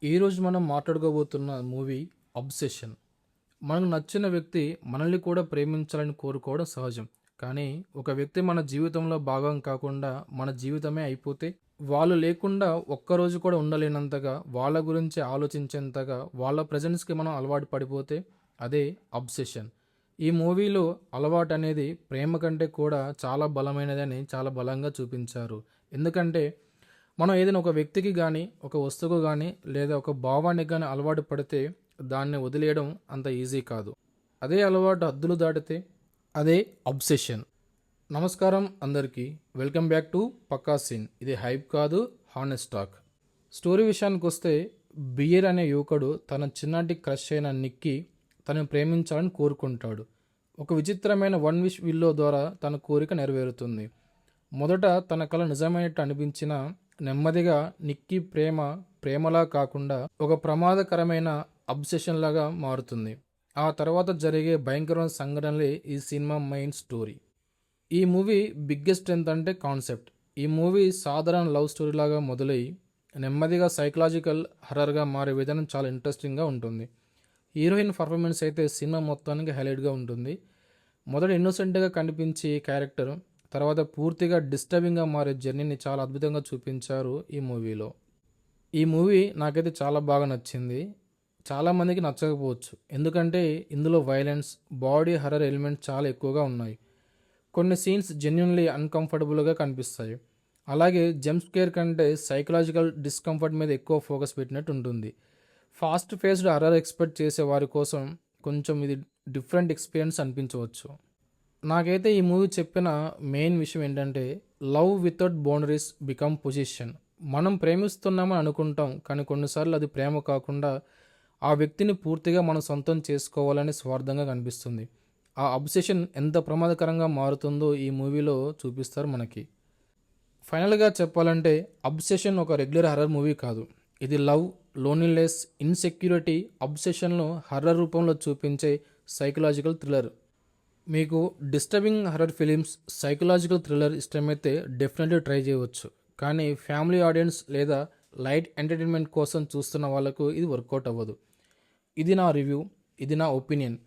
ఈరోజు మనం మాట్లాడుకోబోతున్న movie obsession. మనకు నచ్చిన వ్యక్తి మనల్ని కూడా ప్రేమించాలని కోరుకోవడం సహజం. కానీ ఒక వ్యక్తి మన జీవితంలో భాగం కాకుండా మన జీవితమే అయిపోతే, వాళ్ళు లేకుండా ఒక్కరోజు కూడా ఉండలేనంతగా, వాళ్ళ గురించి ఆలోచించేంతగా, వాళ్ళ ప్రజెన్స్కి మనం అలవాటు పడిపోతే అదే అబ్సెషన్. ఈ మూవీలో అలవాటు అనేది ప్రేమ కంటే కూడా చాలా బలమైనదని చాలా బలంగా చూపించారు. ఎందుకంటే మనం ఏదైనా ఒక వ్యక్తికి కానీ, ఒక వస్తువుకు కానీ, లేదా ఒక భావానికి కానీ అలవాటు పడితే దాన్ని వదిలేయడం అంత ఈజీ కాదు. అదే అలవాటు హద్దులు దాటితే అదే అబ్సెషన్. నమస్కారం అందరికీ, welcome back to Pakka scene. ఇది హైప్ కాదు, హానెస్ట్ టాక్. స్టోరీ విషయానికి వస్తే, బియర్ అనే యువకుడు తన చిన్నటి క్రష్ అయిన నిక్కి తనను ప్రేమించాలని కోరుకుంటాడు. ఒక విచిత్రమైన వన్ విష్ విల్లో ద్వారా తన కోరిక నెరవేరుతుంది. మొదట తన కల నిజమైనట్టు అనిపించిన నెమ్మదిగా నిక్కీ ప్రేమలా కాకుండా ఒక ప్రమాదకరమైన అబ్సెషన్ లాగా మారుతుంది. ఆ తర్వాత జరిగే భయంకరమైన సంఘటనలే ఈ సినిమా మెయిన్ స్టోరీ. ఈ మూవీ బిగ్గెస్ట్ స్ట్రెంత్ అంటే కాన్సెప్ట్. ఈ మూవీ సాధారణ లవ్ స్టోరీ లాగా మొదలై నెమ్మదిగా సైకలాజికల్ హర్రర్గా మారే విధానం చాలా ఇంట్రెస్టింగ్గా ఉంటుంది. హీరోయిన్ పర్ఫార్మెన్స్ అయితే సినిమా మొత్తానికి హైలైట్గా ఉంటుంది. మొదట ఇన్నోసెంట్గా కనిపించే క్యారెక్టర్ తర్వాత పూర్తిగా డిస్టర్బింగ్గా మారే జర్నీని చాలా అద్భుతంగా చూపించారు ఈ మూవీలో. ఈ మూవీ నాకైతే చాలా బాగా నచ్చింది. చాలామందికి నచ్చకపోవచ్చు, ఎందుకంటే ఇందులో వైలెన్స్, బాడీ హర్రర్ ఎలిమెంట్స్ చాలా ఎక్కువగా ఉన్నాయి. కొన్ని సీన్స్ జెన్యున్లీ అన్కంఫర్టబుల్గా కనిపిస్తాయి. అలాగే జంప్ స్కేర్ కంటే సైకలాజికల్ డిస్కంఫర్ట్ మీద ఎక్కువ ఫోకస్ పెట్టినట్టు ఉంటుంది. ఫాస్ట్ ఫేస్డ్ హర్రర్ ఎక్స్పెక్ట్ చేసే వారి కోసం కొంచెం ఇది డిఫరెంట్ ఎక్స్పీరియన్స్ అనిపించవచ్చు. నాకైతే ఈ మూవీ చెప్పిన మెయిన్ విషయం ఏంటంటే, love without boundaries become position. మనం ప్రేమిస్తున్నామని అనుకుంటాం, కానీ కొన్నిసార్లు అది ప్రేమ కాకుండా ఆ వ్యక్తిని పూర్తిగా మనం సొంతం చేసుకోవాలని స్వార్థంగా కనిపిస్తుంది. ఆ అబ్సెషన్ ఎంత ప్రమాదకరంగా మారుతుందో ఈ మూవీలో చూపిస్తారు మనకి. ఫైనల్గా చెప్పాలంటే, అబ్సెషన్ ఒక రెగ్యులర్ హర్రర్ మూవీ కాదు. ఇది లవ్, లోన్లీనెస్, ఇన్సెక్యూరిటీ, అబ్సెషన్ను హర్రర్ రూపంలో చూపించే సైకలాజికల్ థ్రిల్లర్. మీకు disturbing horror films, psychological thriller ఇష్టమైతే డెఫినెట్లీ ట్రై చేయవచ్చు. కానీ ఫ్యామిలీ ఆడియన్స్ లేదా లైట్ ఎంటర్టైన్మెంట్ కోసం చూస్తున్న వాళ్ళకు ఇది వర్కౌట్ అవ్వదు. ఇది నా రివ్యూ, ఇది నా ఒపీనియన్.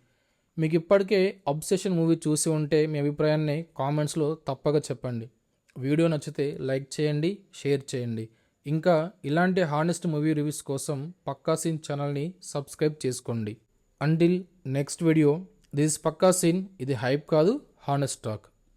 మీకు ఇప్పటికే అబ్సెషన్ మూవీ చూసి ఉంటే మీ అభిప్రాయాన్ని కామెంట్స్లో తప్పక చెప్పండి. వీడియో నచ్చితే లైక్ చేయండి, షేర్ చేయండి. ఇంకా ఇలాంటి హానెస్ట్ మూవీ రివ్యూస్ కోసం పక్కా సీన్ ఛానల్ని సబ్స్క్రైబ్ చేసుకోండి. Until next video, this Pakka scene. ఇది హైప్ కాదు, హానెస్ట్ టాక్.